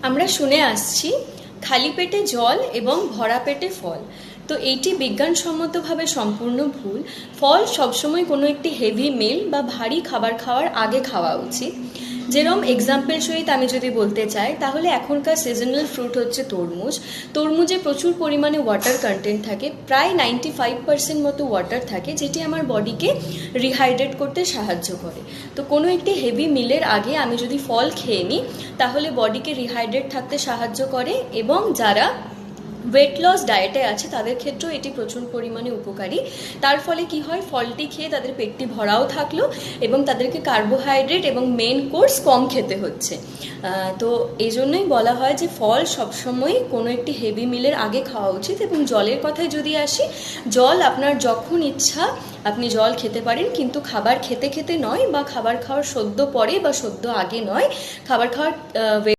আমরা শুনে আসছি খালি পেটে জল এবং ভরা পেটে ফল। তো এইটি বিজ্ঞানসম্মতভাবে সম্পূর্ণ ভুল। ফল সবসময় কোনো একটি হেভি মিল বা ভারী খাবার খাওয়ার আগে খাওয়া উচিত। যেরকম এক্সাম্পল সহিত আমি যদি বলতে চাই, তাহলে এখনকার সিজনাল ফ্রুট হচ্ছে তরমুজ। তরমুজে প্রচুর পরিমাণে ওয়াটার কন্টেন্ট থাকে, প্রায় 95% মতো ওয়াটার থাকে, যেটি আমার বডিকে রিহাইড্রেট করতে সাহায্য করে। তো কোনো একটি হেভি মিলের আগে আমি যদি ফল খেয়ে নিই, তাহলে বডিকে রিহাইড্রেট থাকতে সাহায্য করে, এবং যারা ওয়েট লস ডায়েটে আছে তাদের ক্ষেত্রেও এটি প্রচুর পরিমাণে উপকারী। তার ফলে কি হয়, ফলটি খেয়ে তাদের পেটটি ভরাও থাকলো এবং তাদেরকে কার্বোহাইড্রেট এবং মেন কোর্স কম খেতে হচ্ছে। তো এই জন্যই বলা হয় যে ফল সবসময় কোনো একটি হেভি মিলের আগে খাওয়া উচিত। এবং জলের কথায় যদি আসি, জল আপনার যখন ইচ্ছা আপনি জল খেতে পারেন, কিন্তু খাবার খেতে খেতে নয়, বা খাবার খাওয়ার সদ্য পরে বা সদ্য আগে নয়। খাবার খাওয়ার